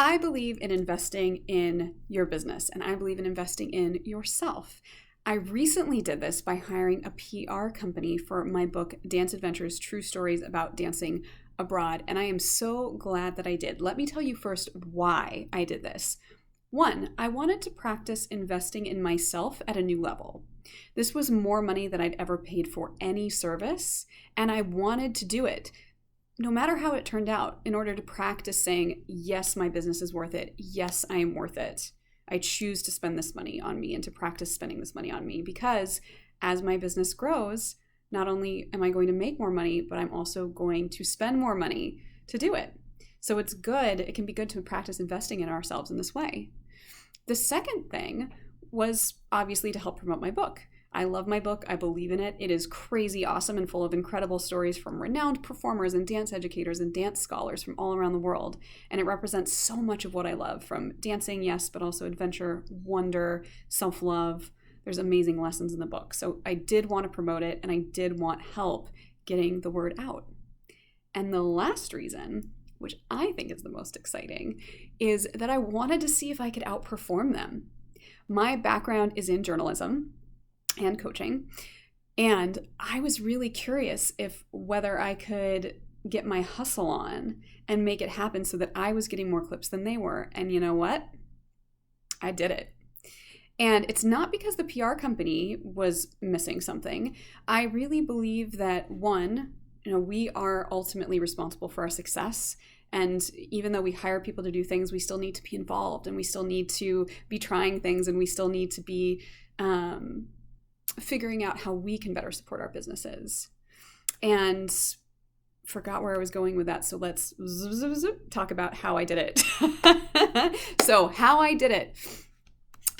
I believe in investing in your business, and I believe in investing in yourself. I recently did this by hiring a PR company for my book, Dance Adventures, True Stories About Dancing Abroad, and I am so glad that I did. Let me tell you first why I did this. One, I wanted to practice investing in myself at a new level. This was more money than I'd ever paid for any service, and I wanted to do it, no matter how it turned out, in order to practice saying, yes, my business is worth it. Yes, I am worth it. I choose to spend this money on me and to practice spending this money on me, because as my business grows, not only am I going to make more money, but I'm also going to spend more money to do it. So it's good. It can be good to practice investing in ourselves in this way. The second thing was obviously to help promote my book. I love my book. I believe in it. It is crazy awesome and full of incredible stories from renowned performers and dance educators and dance scholars from all around the world. And it represents so much of what I love, from dancing, yes, but also adventure, wonder, self-love. There's amazing lessons in the book. So I did want to promote it, and I did want help getting the word out. And the last reason, which I think is the most exciting, is that I wanted to see if I could outperform them. My background is in journalism and coaching, and I was really curious whether I could get my hustle on and make it happen so that I was getting more clips than they were. And you know what? I did it. And it's not because the PR company was missing something. I really believe that, one, we are ultimately responsible for our success. And even though we hire people to do things, we still need to be involved, and we still need to be trying things, and we still need to be figuring out how we can better support our businesses. And forgot where I was going with that. So let's talk about how I did it. So how I did it.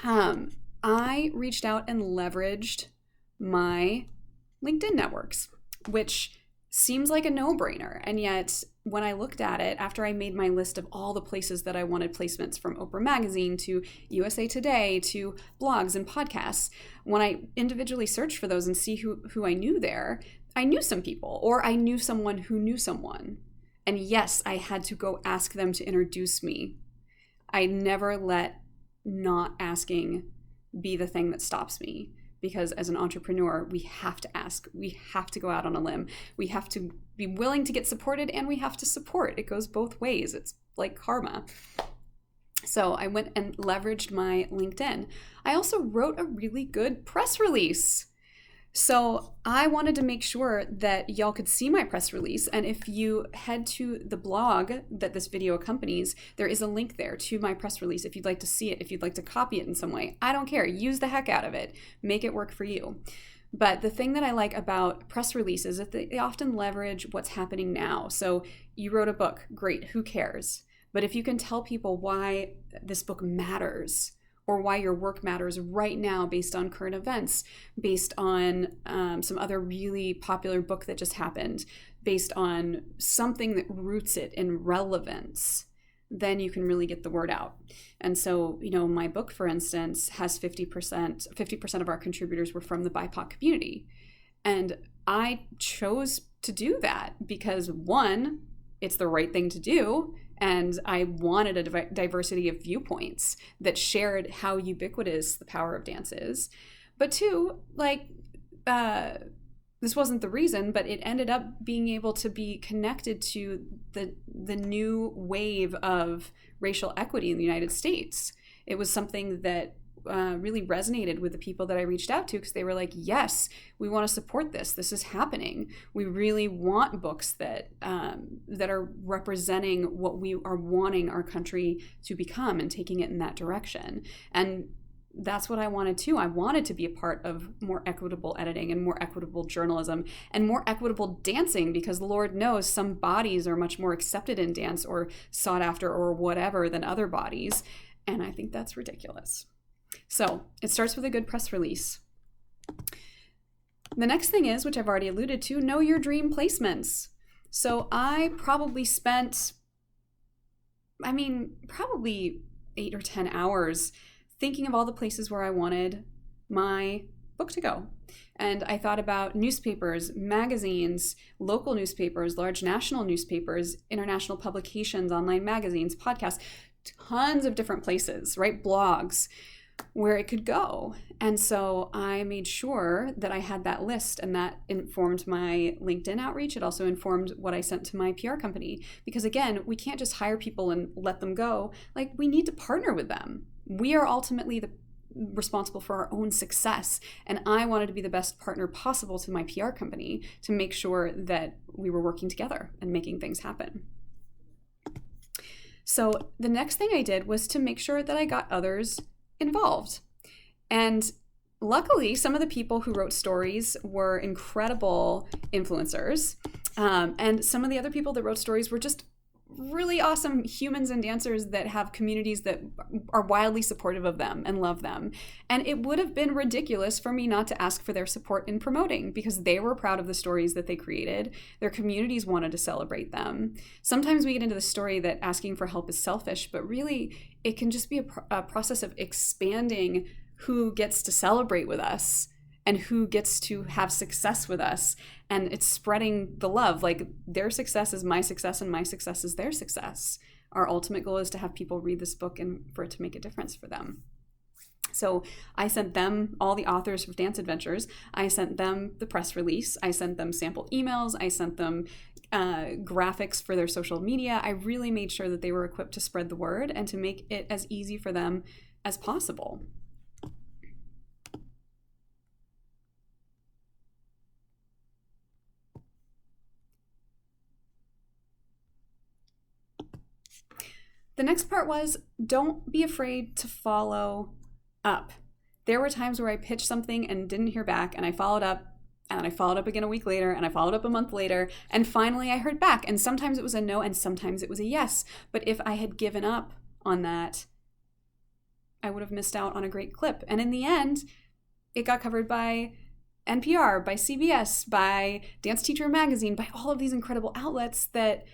I reached out and leveraged my LinkedIn networks, which seems like a no-brainer. And yet when I looked at it, after I made my list of all the places that I wanted placements, from Oprah Magazine to USA Today to blogs and podcasts, when I individually searched for those and see who I knew there, I knew some people, or I knew someone who knew someone. And yes, I had to go ask them to introduce me. I never let not asking be the thing that stops me. Because as an entrepreneur, we have to ask. We have to go out on a limb. We have to be willing to get supported, and we have to support. It goes both ways. It's like karma. So I went and leveraged my LinkedIn. I also wrote a really good press release. So I wanted to make sure that y'all could see my press release. And if you head to the blog that this video accompanies, there is a link there to my press release if you'd like to see it, if you'd like to copy it in some way. I don't care. Use the heck out of it. Make it work for you. But the thing that I like about press releases is that they often leverage what's happening now. So you wrote a book. Great. Who cares? But if you can tell people why this book matters, or why your work matters right now based on current events, based on some other really popular book that just happened, based on something that roots it in relevance, then you can really get the word out. And so, my book, for instance, has 50% of our contributors were from the BIPOC community. And I chose to do that because, one, it's the right thing to do. And I wanted a diversity of viewpoints that shared how ubiquitous the power of dance is. But two, this wasn't the reason, but it ended up being able to be connected to the new wave of racial equity in the United States. It was something that really resonated with the people that I reached out to, because they were like, yes, we want to support this. This is happening. We really want books that are representing what we are wanting our country to become and taking it in that direction. And that's what I wanted too. I wanted to be a part of more equitable editing and more equitable journalism and more equitable dancing, because Lord knows some bodies are much more accepted in dance or sought after or whatever than other bodies. And I think that's ridiculous. So it starts with a good press release. The next thing is, which I've already alluded to, know your dream placements. So I probably spent, probably 8 or 10 hours thinking of all the places where I wanted my book to go. And I thought about newspapers, magazines, local newspapers, large national newspapers, international publications, online magazines, podcasts, tons of different places, right? Blogs where it could go. And so I made sure that I had that list, and that informed my LinkedIn outreach. It also informed what I sent to my PR company, because again, we can't just hire people and let them go. Like, we need to partner with them. We are ultimately responsible for our own success. And I wanted to be the best partner possible to my PR company to make sure that we were working together and making things happen. So the next thing I did was to make sure that I got others involved. And luckily, some of the people who wrote stories were incredible influencers. And some of the other people that wrote stories were just really awesome humans and dancers that have communities that are wildly supportive of them and love them. And it would have been ridiculous for me not to ask for their support in promoting, because they were proud of the stories that they created. Their communities wanted to celebrate them. Sometimes we get into the story that asking for help is selfish, but really it can just be a process of expanding who gets to celebrate with us and who gets to have success with us. And it's spreading the love. Like, their success is my success and my success is their success. Our ultimate goal is to have people read this book and for it to make a difference for them. So I sent them, all the authors of Dance Adventures, I sent them the press release. I sent them sample emails. I sent them graphics for their social media. I really made sure that they were equipped to spread the word and to make it as easy for them as possible. The next part was, don't be afraid to follow up. There were times where I pitched something and didn't hear back, and I followed up, and I followed up again a week later, and I followed up a month later, and finally I heard back. And sometimes it was a no, and sometimes it was a yes. But if I had given up on that, I would have missed out on a great clip. And in the end, it got covered by NPR, by CBS, by Dance Teacher Magazine, by all of these incredible outlets that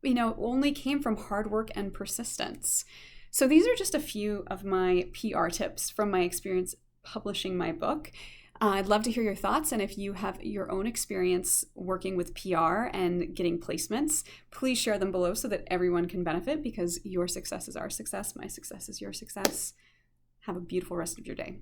only came from hard work and persistence. So these are just a few of my PR tips from my experience publishing my book. I'd love to hear your thoughts, and if you have your own experience working with PR and getting placements, please share them below so that everyone can benefit, because your success is our success, my success is your success. Have a beautiful rest of your day.